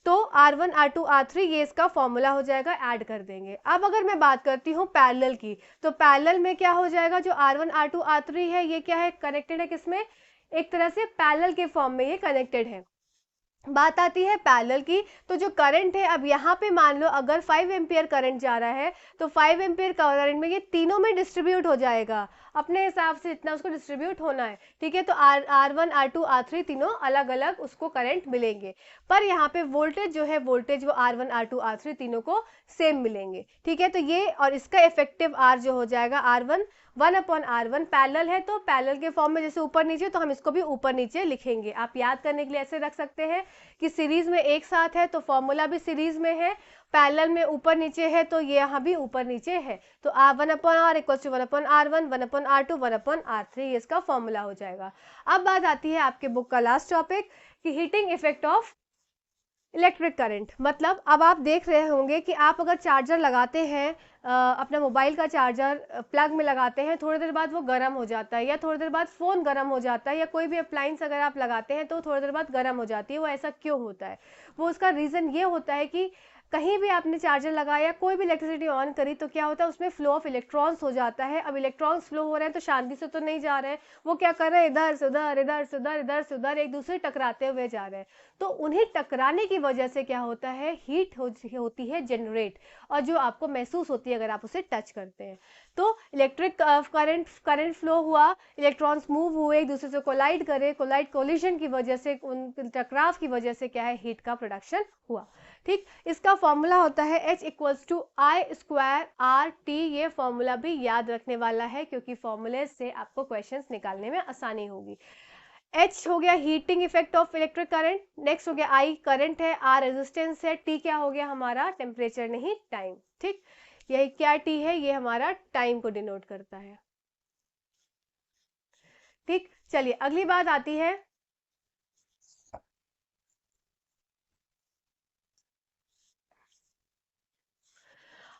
तो R1 R2 R3 ये इसका फॉर्मूला हो जाएगा, ऐड कर देंगे। अब अगर मैं बात करती हूँ पैरेलल की, तो पैरेलल में क्या हो जाएगा, जो R1 R2 R3 है ये क्या है, कनेक्टेड है किसमें, एक तरह से पैरेलल के फॉर्म में ये कनेक्टेड है। बात आती है पैरेलल की, तो जो करंट है, अब यहाँ पे मान लो अगर 5 एम्पियर करंट जा रहा है तो 5 एम्पियर करंट में ये तीनों में डिस्ट्रीब्यूट हो जाएगा, अपने हिसाब से इतना उसको डिस्ट्रीब्यूट होना है। ठीक है, तो R1 R2 R3 तीनों अलग अलग उसको करंट मिलेंगे। पर यहाँ पे वोल्टेज जो है, वोल्टेज वो R1 R2 R3 तीनों को सेम मिलेंगे। ठीक है, तो ये और इसका इफेक्टिव R जो हो जाएगा R1 1/R1। पैरेलल है तो पैरेलल के फॉर्म में जैसे ऊपर नीचे, तो हम इसको भी ऊपर नीचे लिखेंगे। आप याद करने के लिए ऐसे रख सकते हैं कि सीरीज में एक साथ है तो फॉर्मूला भी सीरीज में है, पैरेलल में ऊपर नीचे है तो ये यहाँ भी ऊपर नीचे है। तो 1/R equal to 1/R1 1/R2 1/R3 ये इसका फॉर्मूला हो जाएगा। अब बात आती है आपके बुक का लास्ट टॉपिक कि heating effect of electric current. मतलब अब आप देख रहे होंगे कि आप अगर चार्जर लगाते हैं, अपना मोबाइल का चार्जर प्लग में लगाते हैं, थोड़ी देर बाद वो गर्म हो जाता है, या थोड़ी देर बाद फ़ोन गर्म हो जाता है, या कोई भी अप्लाइंस अगर आप लगाते हैं तो थोड़ी देर बाद गर्म हो जाती है। वो ऐसा क्यों होता है? वो उसका रीज़न ये होता है कि कहीं भी आपने चार्जर लगाया, कोई भी इलेक्ट्रिसिटी ऑन करी तो क्या होता है, उसमें फ्लो ऑफ इलेक्ट्रॉन्स हो जाता है। अब इलेक्ट्रॉन्स फ्लो हो रहे हैं तो शांति से तो नहीं जा रहे हैं, वो क्या कर रहे हैं, इधर से उधर, इधर से उधर, इधर से उधर, एक दूसरे टकराते हुए जा रहे हैं। तो उन्हें टकराने की वजह से क्या होता है, हीट होती है जनरेट, और जो आपको महसूस होती है अगर आप उसे टच करते हैं। तो इलेक्ट्रिक करंट फ्लो हुआ, इलेक्ट्रॉन्स मूव हुए, एक दूसरे से कोलाइड करे, कोलिजन की वजह से, उन टकराव की वजह से क्या है, हीट का प्रोडक्शन हुआ। ठीक, इसका फॉर्मूला होता है H=I²RT। ये फॉर्मूला भी याद रखने वाला है क्योंकि फॉर्मूले से आपको क्वेश्चंस निकालने में आसानी होगी। H हो गया heating effect of electric current, next हो गया I करंट है, R रेजिस्टेंस है, T क्या हो गया हमारा, टेम्परेचर नहीं टाइम। ठीक, यही क्या T है, ये हमारा टाइम को डिनोट करता है। ठीक, चलिए अगली बात आती है,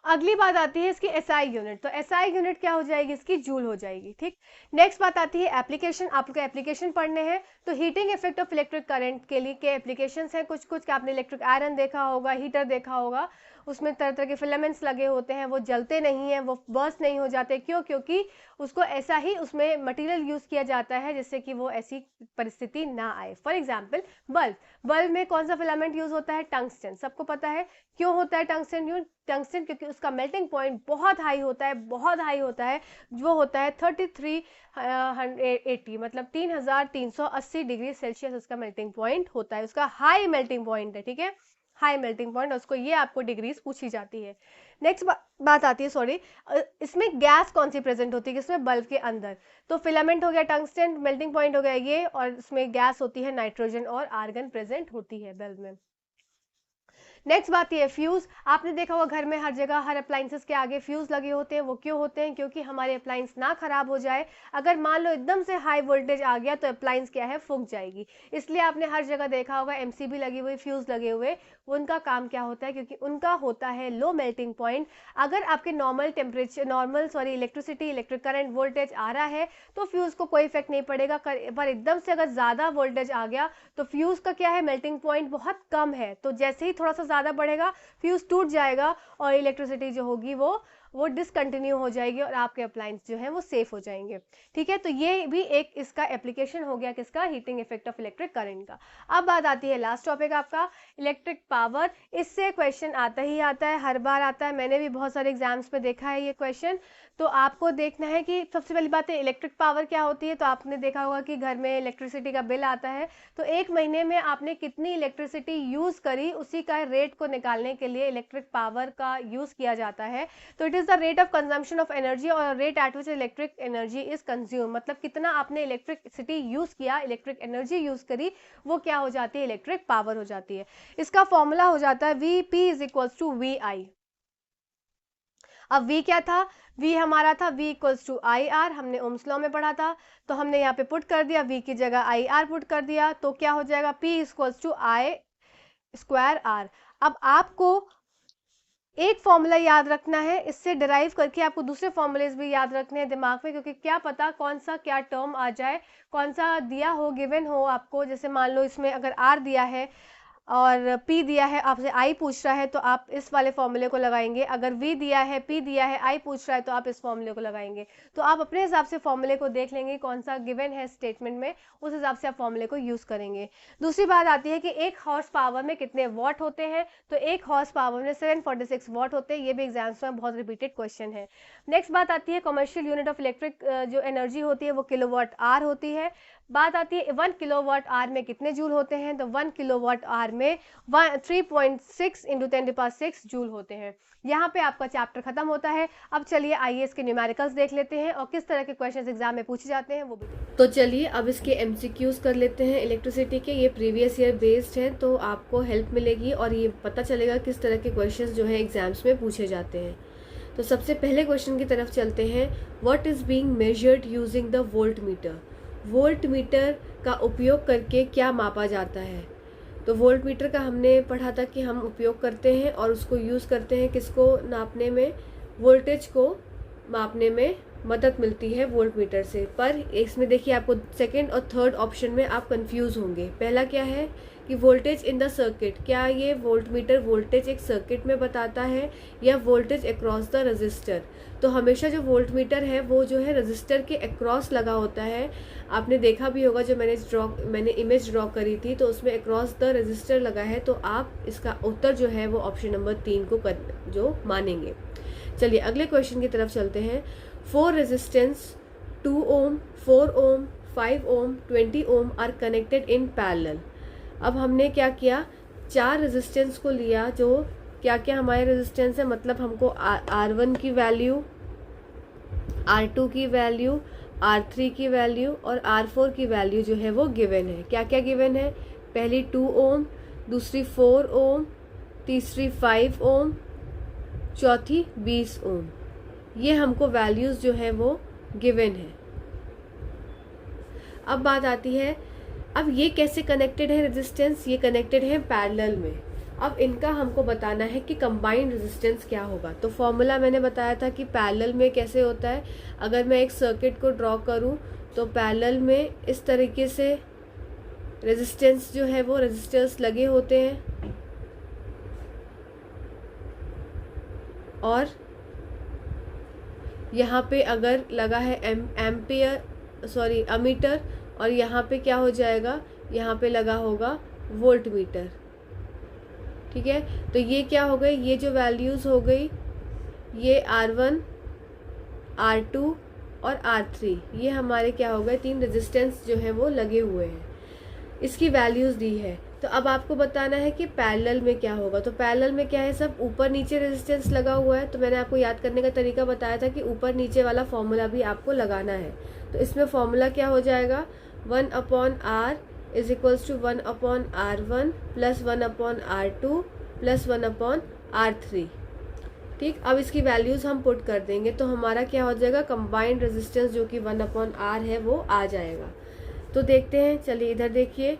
अगली बात आती है इसकी एसआई यूनिट। तो एसआई यूनिट क्या हो जाएगी, इसकी जूल हो जाएगी। ठीक, नेक्स्ट बात आती है एप्लीकेशन। आपको एप्लीकेशन पढ़ने हैं, तो heating effect of electric current के लिए के एप्लीकेशंस हैं कुछ कुछ। आपने इलेक्ट्रिक आयरन देखा होगा, हीटर देखा होगा, उसमें तरह तरह के फिलामेंट्स लगे होते हैं, वो जलते नहीं हैं, वो बर्स्ट नहीं हो जाते। क्यों? क्योंकि उसको ऐसा ही उसमें मटेरियल यूज किया जाता है जिससे कि वो ऐसी परिस्थिति ना आए। फॉर एग्जाम्पल बल्ब में कौन सा फिलामेंट यूज होता है, टंगस्टन, सबको पता है। क्यों होता है टंगस्टन यूज? टंगस्टन क्योंकि उसका मेल्टिंग पॉइंट बहुत हाई होता है, बहुत हाई होता है, जो होता है 3380, मतलब 3380 डिग्री सेल्सियस उसका मेल्टिंग पॉइंट होता है, उसका हाई मेल्टिंग पॉइंट है। ठीक है, हाई मेल्टिंग पॉइंट, उसको ये आपको डिग्रीज पूछी जाती है। नेक्स्ट बात आती है, सॉरी, इसमें गैस कौन सी प्रेजेंट होती है, किसमें, बल्ब के अंदर। तो फिलामेंट हो गया टंगस्टन, मेल्टिंग पॉइंट हो गया ये, और इसमें गैस होती है नाइट्रोजन और आर्गन प्रेजेंट होती है बल्ब में। नेक्स्ट बात ये है फ्यूज। आपने देखा होगा घर में हर जगह, हर अप्लाइंसेस के आगे फ्यूज लगे होते हैं। वो क्यों होते हैं? क्योंकि हमारे अप्लाइंस ना खराब हो जाए। अगर मान लो एकदम से हाई वोल्टेज आ गया तो अप्लाइंस क्या है, फूक जाएगी। इसलिए आपने हर जगह देखा होगा एमसीबी लगी हुई, फ्यूज लगे हुए। उनका काम क्या होता है, क्योंकि उनका होता है लो मेल्टिंग पॉइंट। अगर आपके इलेक्ट्रिसिटी, इलेक्ट्रिक करंट, वोल्टेज आ रहा है तो फ्यूज को कोई इफेक्ट नहीं पड़ेगा। पर एकदम से अगर ज्यादा वोल्टेज आ गया तो फ्यूज का क्या है, मेल्टिंग पॉइंट बहुत कम है, तो जैसे ही थोड़ा सा ज्यादा बढ़ेगा फ्यूज टूट जाएगा और इलेक्ट्रिसिटी जो होगी वो डिसकंटिन्यू हो जाएगी और आपके अप्लायंस जो है वो सेफ हो जाएंगे। ठीक है, तो ये भी एक इसका एप्लीकेशन हो गया, किसका, heating effect of electric current का। अब बात आती है लास्ट टॉपिक आपका, इलेक्ट्रिक पावर। इससे क्वेश्चन आता ही आता है, हर बार आता है, मैंने भी बहुत सारे एग्जाम्स में देखा है ये क्वेश्चन। तो आपको देखना है कि सबसे पहली बात है इलेक्ट्रिक पावर क्या होती है। तो आपने देखा होगा कि घर में इलेक्ट्रिसिटी का बिल आता है, तो एक महीने में आपने कितनी इलेक्ट्रिसिटी यूज करी, उसी का रेट को निकालने के लिए इलेक्ट्रिक पावर का यूज किया जाता है। तो it is the rate of consumption of energy और rate at which electric energy is consume, मतलब कितना आपने इलेक्ट्रिसिटी यूज किया, इलेक्ट्रिक एनर्जी यूज करी, वो क्या हो जाती है, इलेक्ट्रिक पावर हो जाती है। इसका फॉर्मूला हो जाता है VP is equals to VI। अब V क्या था, V हमारा था V इक्वल्स टू IR, हमने ओम्स लॉ में पढ़ा था, तो हमने यहाँ पे पुट कर दिया, V की जगह IR पुट कर दिया, तो क्या हो जाएगा, P इक्वल्स टू I²R। अब आपको एक फॉर्मूला याद रखना है, इससे डिराइव करके आपको दूसरे फॉर्मूलेज भी याद रखने हैं दिमाग में, क्योंकि क्या पता कौन सा क्या टर्म आ जाए, कौन सा दिया हो, गिवन हो आपको। जैसे मान लो इसमें अगर R दिया है और P दिया है, आपसे I पूछ रहा है तो आप इस वाले फॉर्मूले को लगाएंगे। अगर V दिया है, P दिया है, I पूछ रहा है तो आप इस फॉर्मूले को लगाएंगे। तो आप अपने हिसाब से फॉर्मूले को देख लेंगे कौन सा गिवन है स्टेटमेंट में, उस हिसाब से आप फॉर्मूले को यूज करेंगे। दूसरी बात आती है कि एक हॉर्स पावर में कितने वॉट होते हैं। तो एक हॉर्स पावर में 746 वॉट होते हैं। ये भी एग्जाम्स में बहुत रिपीटेड क्वेश्चन है। नेक्स्ट बात आती है कमर्शियल यूनिट ऑफ इलेक्ट्रिक जो एनर्जी होती है वो किलोवाट आवर होती है। बात आती है 1 किलोवाट आवर में कितने जूल होते हैं। तो 1 किलोवाट आवर में 3.6 × 10⁶ जूल होते हैं। यहाँ पे आपका चैप्टर खत्म होता है। अब चलिए आइए इसके न्यूमेरिकल्स देख लेते हैं और किस तरह के क्वेश्चंस एग्जाम में पूछे जाते हैं वो भी। तो चलिए अब इसके एमसीक्यूज कर लेते हैं इलेक्ट्रिसिटी के। ये प्रीवियस ईयर बेस्ड हैं, तो आपको हेल्प मिलेगी और ये पता चलेगा किस तरह के क्वेश्चंस जो है एग्जाम्स में पूछे जाते हैं। तो सबसे पहले क्वेश्चन की तरफ चलते हैं। What is being measured using the volt meter. Volt meter का उपयोग करके क्या मापा जाता है। तो वोल्ट मीटर का हमने पढ़ा था कि हम उपयोग करते हैं और उसको यूज़ करते हैं किसको नापने में, वोल्टेज को मापने में मदद मिलती है वोल्ट मीटर से। पर इसमें देखिए आपको सेकंड और थर्ड ऑप्शन में आप कंफ्यूज होंगे। पहला क्या है कि वोल्टेज इन द सर्किट, क्या ये वोल्ट मीटर वोल्टेज एक सर्किट में बताता है या वोल्टेज अक्रॉस द रजिस्टर। तो हमेशा जो वोल्ट मीटर है वो जो है रजिस्टर के अक्रॉस लगा होता है। आपने देखा भी होगा जो मैंने इमेज ड्रॉ करी थी तो उसमें अक्रॉस द रजिस्टर लगा है। तो आप इसका उत्तर जो है वो ऑप्शन नंबर 3 को जो मानेंगे। चलिए अगले क्वेश्चन की तरफ चलते हैं। 4 resistance 2 ohm, 4 ohm, 5 ohm, 20 ohm are connected in parallel. अब हमने क्या किया, 4 रेजिस्टेंस को लिया, जो क्या क्या हमारे रेजिस्टेंस है, मतलब हमको R1 की वैल्यू, R2 की वैल्यू, R3 की वैल्यू और R4 की वैल्यू जो है वो गिवन है। क्या क्या गिवन है, पहली 2 ओम, दूसरी 4 ओम, तीसरी 5 ओम, चौथी 20 ओम। ये हमको वैल्यूज जो है वो गिवन है। अब बात आती है, अब ये कैसे कनेक्टेड है रेजिस्टेंस, ये कनेक्टेड है पैरेलल में। अब इनका हमको बताना है कि कंबाइंड रेजिस्टेंस क्या होगा। तो फॉर्मूला मैंने बताया था कि पैरेलल में कैसे होता है। अगर मैं एक सर्किट को ड्रॉ करूं तो पैरेलल में इस तरीके से रेजिस्टेंस जो है वो रेजिस्टर्स लगे होते हैं और यहाँ पे अगर लगा है अमीटर और यहाँ पे क्या हो जाएगा, यहाँ पे लगा होगा वोल्ट मीटर। ठीक है, तो ये क्या हो गई, ये जो वैल्यूज हो गई, ये R1, R2 और R3, ये हमारे क्या हो गए, 3 रेजिस्टेंस जो है वो लगे हुए हैं, इसकी वैल्यूज दी है। तो अब आपको बताना है कि पैरेलल में क्या होगा। तो पैरेलल में क्या है, सब ऊपर नीचे रेजिस्टेंस लगा हुआ है। तो मैंने आपको याद करने का तरीका बताया था कि ऊपर नीचे वाला फॉर्मूला भी आपको लगाना है। तो इसमें फॉर्मूला क्या हो जाएगा, 1/R is equals to 1/R1 plus 1/R2 plus 1/R3। ठीक, अब इसकी वैल्यूज हम पुट कर देंगे तो हमारा क्या हो जाएगा, कंबाइंड रेजिस्टेंस जो कि 1/R है वो आ जाएगा। तो देखते हैं, चलिए इधर देखिए,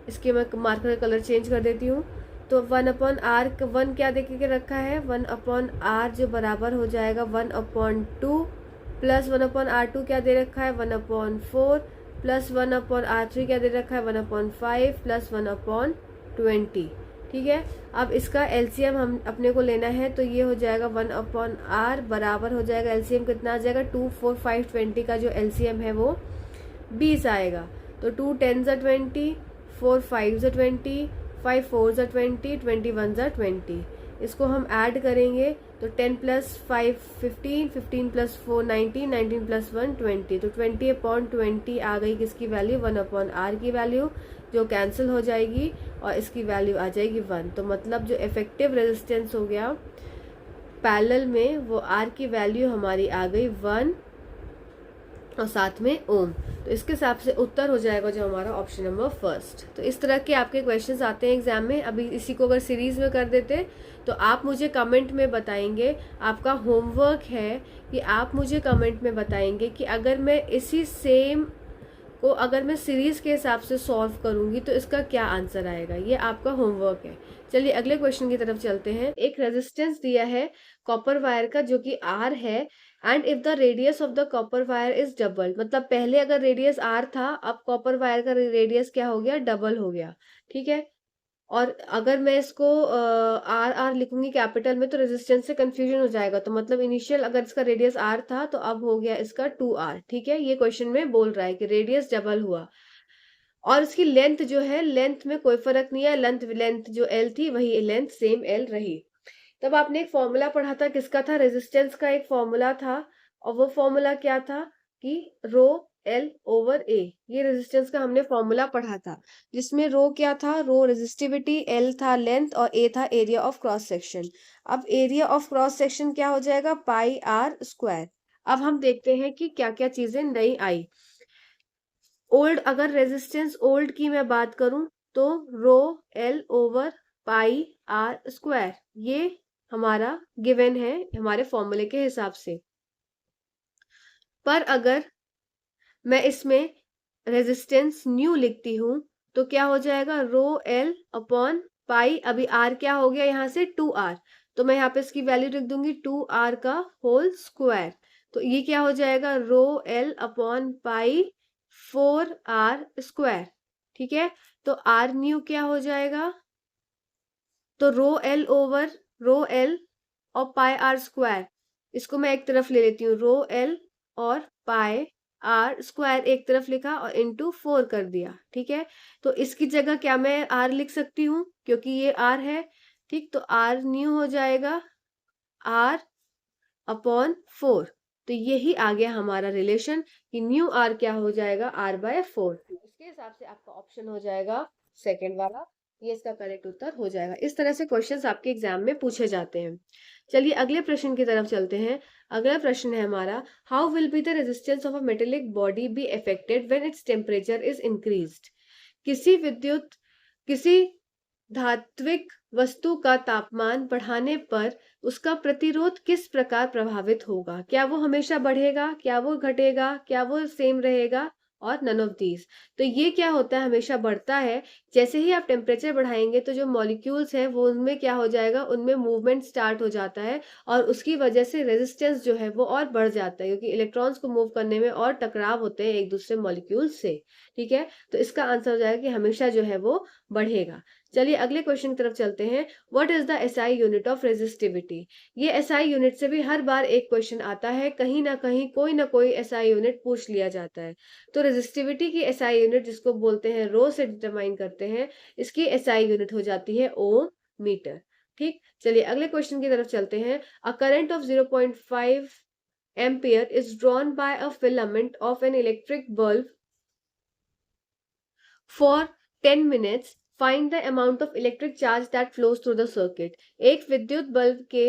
इसके मैं मार्कर का कलर चेंज कर देती हूँ। तो 1/R, 1 क्या देख के रखा है, 1/R जो बराबर हो जाएगा 1/2 प्लस 1/R2 क्या दे रखा है 1/4 प्लस 1/R3 क्या दे रखा है 1/5 प्लस 1/20। ठीक है, अब इसका एलसीएम हम अपने को लेना है, तो ये हो जाएगा 1/R बराबर हो जाएगा, एलसीएम कितना आ जाएगा 2, 4, 5, 20 का जो एलसीएम है वो 20 आएगा। तो 2 10 ज़ा 20, 4 5 ज़ा 20, 5 4 ज़ा 20, 21 ज़ा 20। इसको हम ऐड करेंगे तो 10 प्लस 5 15, 15 प्लस 4 19, 19 प्लस 1 20। तो 20/20 आ गई किसकी वैल्यू, 1/R की वैल्यू, जो कैंसिल हो जाएगी और इसकी वैल्यू आ जाएगी 1। तो मतलब जो इफेक्टिव रेजिस्टेंस हो गया पैरेलल में, वो R की वैल्यू हमारी आ गई 1 और साथ में ओम। तो इसके हिसाब से उत्तर हो जाएगा जो हमारा ऑप्शन नंबर फर्स्ट। तो इस तरह के आपके क्वेश्चंस आते हैं एग्जाम में। अभी इसी को अगर सीरीज में कर देते तो आप मुझे कमेंट में बताएंगे, आपका होमवर्क है कि आप मुझे कमेंट में बताएंगे कि अगर मैं इसी सेम को अगर मैं सीरीज के हिसाब से सॉल्व करूंगी तो इसका क्या आंसर आएगा, ये आपका होमवर्क है। चलिए अगले क्वेश्चन की तरफ चलते हैं। एक रेजिस्टेंस दिया है कॉपर वायर का जो कि R है, and if the radius of the copper wire is double, मतलब पहले अगर रेडियस R था, अब कॉपर वायर का रेडियस क्या हो गया, डबल हो गया। ठीक है, और अगर मैं इसको R लिखूंगी कैपिटल में तो रेजिस्टेंस से कंफ्यूजन हो जाएगा। तो मतलब इनिशियल अगर इसका रेडियस R था तो अब हो गया इसका 2R। ठीक है, ये क्वेश्चन में बोल रहा है कि रेडियस डबल हुआ और इसकी लेंथ जो है, लेंथ में कोई फर्क नहीं है, लेंथ जो L थी वही लेंथ सेम L रही। तब आपने एक फॉर्मूला पढ़ा था, किसका था, रेजिस्टेंस का एक फॉर्मूला था, और वो फॉर्मूला क्या था कि रो L ओवर A। ये रेजिस्टेंस का हमने फॉर्मूला पढ़ा था, जिसमें रो क्या था, रो रेजिस्टिविटी, L था लेंथ और A था एरिया ऑफ क्रॉस सेक्शन। अब एरिया ऑफ क्रॉस सेक्शन क्या हो जाएगा, पाई R स्क्वायर। अब हम देखते हैं कि क्या क्या चीजें नई आई। ओल्ड, अगर रेजिस्टेंस ओल्ड की मैं बात करूं तो रो L ओवर पाई R स्क्वायर, ये हमारा गिवन है हमारे फॉर्मूले के हिसाब से। पर अगर मैं इसमें रेजिस्टेंस न्यू लिखती हूं तो क्या हो जाएगा, रो L अपॉन पाई, अभी R क्या हो गया यहाँ से 2R, तो मैं यहाँ पे इसकी वैल्यू लिख दूंगी 2R का होल स्क्वायर। तो ये क्या हो जाएगा, रो L upon pi 4R square. ठीक है, तो R न्यू क्या हो जाएगा, तो रो L और पाई R स्क्वायर, इसको मैं एक तरफ ले लेती हूँ, रो L और पाई R स्क्वायर एक तरफ लिखा और इंटू 4 कर दिया। ठीक है, तो इसकी जगह क्या मैं R लिख सकती हूँ क्योंकि ये R है। ठीक, तो R न्यू हो जाएगा R अपॉन 4। तो यही आ गया हमारा रिलेशन कि न्यू आर क्या हो जाएगा, r/4। इसके हिसाब से आपका ऑप्शन हो जाएगा सेकंड वाला, ये इसका करेक्ट उत्तर हो जाएगा। इस तरह से क्वेश्चंस आपके एग्जाम में पूछे जाते हैं। चलिए अगले प्रश्न की तरफ चलते हैं। अगला प्रश्न है हमारा, how will be the resistance of a metallic body be affected when its temperature is increased. किसी धात्विक वस्तु का तापमान बढ़ाने पर उसका प्रतिरोध किस प्रकार प्रभावित होगा? क्या वो हमेशा बढ़ेगा, क्या वो घटेगा, क्या वो सेम रहेगा, और नन ऑफ दीज। तो ये क्या होता है, हमेशा बढ़ता है। जैसे ही आप टेम्परेचर बढ़ाएंगे तो जो मॉलिक्यूल्स हैं वो उनमें क्या हो जाएगा, उनमें मूवमेंट स्टार्ट हो जाता है और उसकी वजह से रेजिस्टेंस जो है वो और बढ़ जाता है, क्योंकि इलेक्ट्रॉन्स को मूव करने में और टकराव होते हैं एक दूसरे मॉलिक्यूल से। ठीक है, तो इसका आंसर हो जाएगा कि हमेशा जो है वो बढ़ेगा। चलिए अगले क्वेश्चन की तरफ चलते हैं। What is the SI unit of resistivity? ये एसआई यूनिट से भी हर बार एक क्वेश्चन आता है, कहीं ना कहीं कोई ना कोई एसआई यूनिट पूछ लिया जाता है। तो रेजिस्टिविटी की एसआई यूनिट, जिसको बोलते हैं रो से डिटरमाइन करते हैं, इसकी एसआई यूनिट हो जाती है ओम मीटर। ठीक, चलिए अगले क्वेश्चन की तरफ चलते हैं। A current of 0.5 ampere is drawn by a filament of N electric bulb for 10 minutes. Find the amount of electric charge that flows through the circuit. एक विद्युत बल्ब के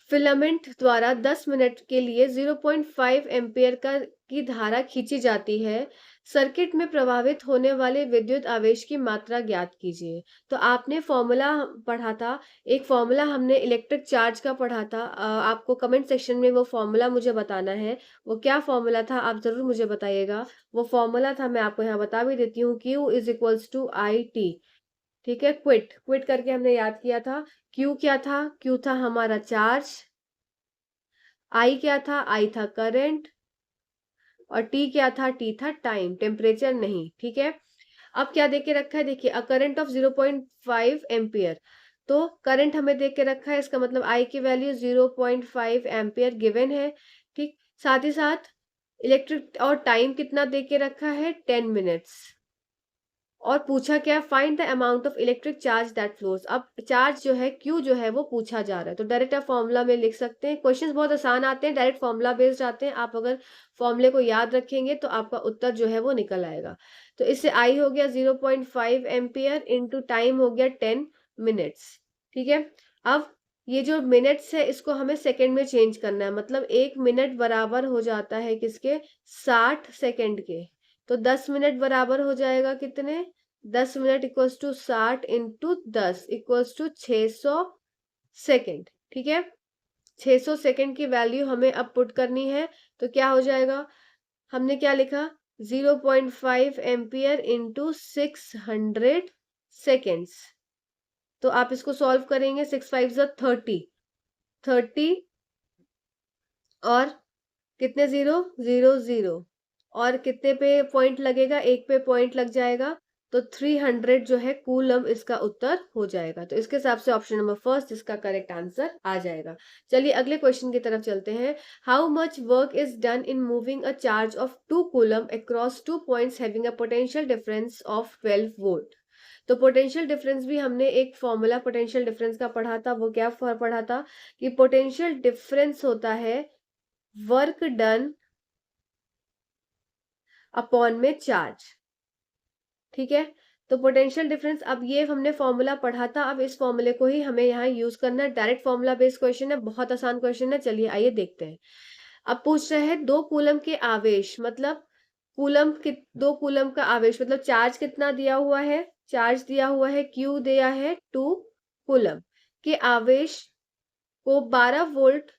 फिलामेंट द्वारा 10 मिनट के लिए 0.5 एम्पियर की धारा खींची जाती है। सर्किट में प्रभावित होने वाले विद्युत आवेश की मात्रा ज्ञात कीजिए। तो आपने फॉर्मूला पढ़ा था, एक फॉर्मूला हमने इलेक्ट्रिक चार्ज का पढ़ा था। आपको कमेंट सेक्शन में वो फॉर्मूला मुझे बताना है, वो क्या फॉर्मूला था आप जरूर मुझे बताइएगा। वो फॉर्मूला था, मैं आपको यहाँ बता भी देती हूँ, Q is equals to I T. ठीक है, क्विट क्विट करके हमने याद किया था। Q क्या था, Q था हमारा चार्ज, आई क्या था, आई था करंट, और टी क्या था, टी था टाइम, टेम्परेचर नहीं। ठीक है, अब क्या देख के रखा है, देखिए अ करंट ऑफ 0.5 एम्पियर। तो करंट हमें देख के रखा है, इसका मतलब आई की वैल्यू 0.5 एम्पियर गिवन है। ठीक, साथ ही साथ इलेक्ट्रिक और टाइम कितना दे के रखा है, 10 मिनट्स। और पूछा क्या, find the amount of electric charge that flows. अब चार्ज जो है, क्यू जो है वो पूछा जा रहा है, तो डायरेक्ट आप फॉर्मूला में लिख सकते हैं। क्वेश्चंस बहुत आसान आते हैं, डायरेक्ट फॉर्मूला बेस्ड आते हैं। आप अगर फॉर्मूले को याद रखेंगे तो आपका उत्तर जो है वो निकल आएगा। तो इससे आई हो गया 0.5 एम्पियर इंटू टाइम हो गया 10 मिनट्स। ठीक है, अब ये जो मिनट्स है इसको हमें सेकंड में चेंज करना है, मतलब 1 मिनट बराबर हो जाता है किसके, 60 सेकंड के। तो 10 मिनट बराबर हो जाएगा कितने, 10 minute equals to 60 into 10 equals to 600 second. ठीक है, 600 सेकेंड की वैल्यू हमें अब पुट करनी है। तो क्या हो जाएगा, हमने क्या लिखा, 0.5 एम्पियर इंटू 600 सेकेंड्स। तो आप इसको सॉल्व करेंगे, 6 5 30, 30 और कितने जीरो, 0 0, और कितने पे पॉइंट लगेगा, एक पे पॉइंट लग जाएगा। तो 300 जो है कूलम इसका उत्तर हो जाएगा। तो इसके हिसाब से ऑप्शन नंबर फर्स्ट इसका करेक्ट आंसर आ जाएगा। चलिए अगले क्वेश्चन की तरफ चलते हैं। How much work is done in moving a charge of 2 coulomb across 2 points having a potential difference of 12 volt. तो पोटेंशियल डिफरेंस भी हमने एक फॉर्मूला पोटेंशियल डिफरेंस का पढ़ा था, वो क्या पढ़ा था कि पोटेंशियल डिफरेंस होता है वर्क डन अपॉन में चार्ज। ठीक है, तो पोटेंशियल डिफरेंस, अब ये हमने फॉर्मूला पढ़ा था, अब इस फॉर्मूले को ही हमें यहाँ यूज करना है। डायरेक्ट फॉर्मूला बेस्ड क्वेश्चन है, बहुत आसान क्वेश्चन है। चलिए आइए देखते हैं। अब पूछ रहे हैं 2 कूलम के आवेश, मतलब कूलम कि 2 कूलम का आवेश मतलब चार्ज कितना दिया हुआ है, चार्ज दिया हुआ है Q दिया है 2 कूलम के आवेश को 12 वोल्ट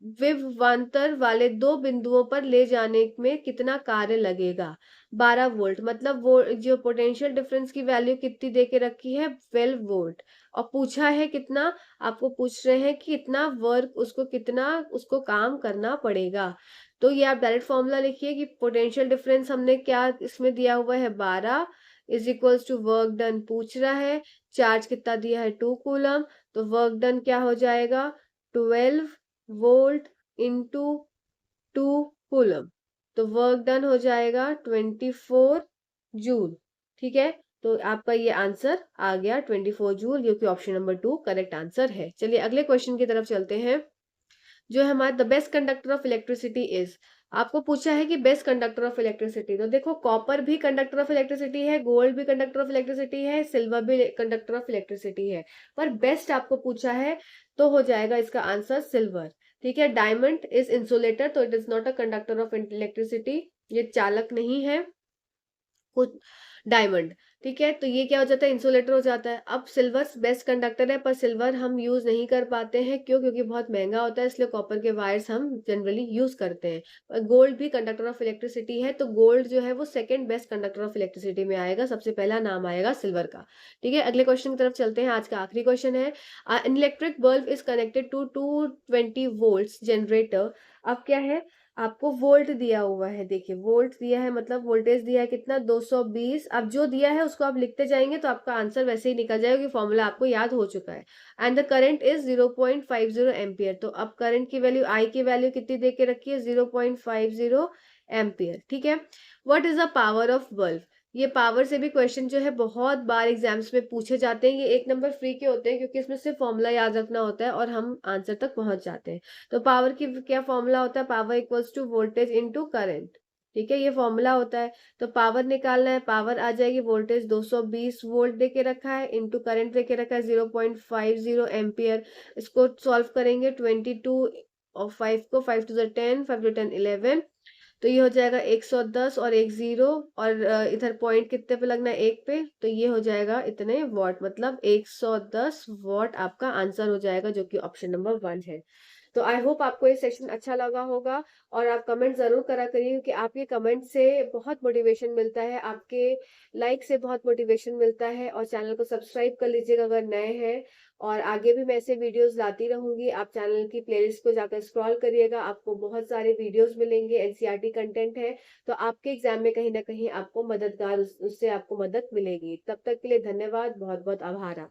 विभवांतर वाले 2 बिंदुओं पर ले जाने में कितना कार्य लगेगा। 12 वोल्ट मतलब वो जो पोटेंशियल डिफरेंस की वैल्यू कितनी दे के रखी है, 12 वोल्ट, और पूछा है कितना, आपको पूछ रहे हैं कि इतना वर्क उसको, कितना उसको काम करना पड़ेगा। तो ये आप डायरेक्ट फॉर्मूला लिखिए कि पोटेंशियल डिफरेंस हमने क्या इसमें दिया हुआ है, 12 is equals to work done पूछ रहा है, चार्ज कितना दिया है 2 कूलम, तो वर्क डन क्या हो जाएगा, 12 वोल्ट इंटू 2 कूलम। तो वर्क डन हो जाएगा 24 जूल। ठीक है, तो आपका ये आंसर आ गया 24 जूल, जो कि ऑप्शन नंबर 2 करेक्ट आंसर है। चलिए अगले क्वेश्चन की तरफ चलते हैं, जो है हमारा the best conductor of electricity is. आपको पूछा है कि बेस्ट कंडक्टर ऑफ इलेक्ट्रिसिटी, तो देखो कॉपर भी कंडक्टर ऑफ इलेक्ट्रिसिटी है, गोल्ड भी कंडक्टर ऑफ इलेक्ट्रिसिटी है, सिल्वर भी कंडक्टर ऑफ इलेक्ट्रिसिटी है, पर बेस्ट आपको पूछा है तो हो जाएगा इसका आंसर सिल्वर। ठीक है, डायमंड इज इंसुलेटर, तो it is not a conductor of electricity, ये चालक नहीं है कुछ डायमंड। ठीक है, तो ये क्या हो जाता है, इंसुलेटर हो जाता है। अब सिल्वर बेस्ट कंडक्टर है, पर सिल्वर हम यूज नहीं कर पाते हैं, क्यों? क्योंकि बहुत महंगा होता है, इसलिए कॉपर के वायर्स हम जनरली यूज करते हैं। गोल्ड भी कंडक्टर ऑफ इलेक्ट्रिसिटी है, तो गोल्ड जो है वो second best conductor of electricity में आएगा, सबसे पहला नाम आएगा सिल्वर का। ठीक है, अगले क्वेश्चन की तरफ चलते हैं। आज का आखिरी क्वेश्चन है, an electric bulb is connected to 220 volt generator. अब क्या है, आपको वोल्ट दिया हुआ है, देखिए वोल्ट दिया है मतलब वोल्टेज दिया है कितना, 220। अब जो दिया है उसको आप लिखते जाएंगे तो आपका आंसर वैसे ही निकल जाएगा, कि फॉर्मूला आपको याद हो चुका है। And the current is 0.50 ampere, तो अब करंट की वैल्यू, आई की वैल्यू कितनी दे के रखी है, 0.50 एम्पियर। ठीक है, what is the power of bulb. ये पावर से भी क्वेश्चन जो है बहुत बार एग्जाम्स में पूछे जाते हैं, ये 1 नंबर फ्री के होते हैं, क्योंकि इसमें सिर्फ फॉर्मूला याद रखना होता है और हम आंसर तक पहुंच जाते हैं। तो पावर की क्या फॉर्मूला होता है, power equals to voltage into current. ठीक है, ये फॉर्मूला होता है। तो पावर निकालना है, पावर आ जाएगी, वोल्टेज 220 वोल्ट देके रखा है, इनटू करंट देके रखा है 0.50 एम्पियर। इसको सॉल्व करेंगे, 22 और 5 को, 5 टू 10, 5 टू 10 11, तो ये हो जाएगा 110 और एक जीरो, और इधर पॉइंट कितने पे लगना है, एक पे, तो ये हो जाएगा इतने वॉट, मतलब 110 वॉट आपका आंसर हो जाएगा, जो कि ऑप्शन नंबर 1 है। तो आई होप आपको ये सेशन अच्छा लगा होगा, और आप कमेंट जरूर करा करिए, क्योंकि आपके कमेंट से बहुत मोटिवेशन मिलता है, आपके लाइक से बहुत मोटिवेशन मिलता है। और चैनल को सब्सक्राइब कर लीजिएगा अगर नए हैं, और आगे भी मैं ऐसे वीडियोस लाती रहूंगी। आप चैनल की प्लेलिस्ट को जाकर स्क्रॉल करिएगा, आपको बहुत सारे वीडियोस मिलेंगे, एनसीईआरटी कंटेंट है, तो आपके एग्जाम में कहीं ना कहीं आपको मददगार, उससे आपको मदद मिलेगी। तब तक के लिए धन्यवाद, बहुत बहुत आभार।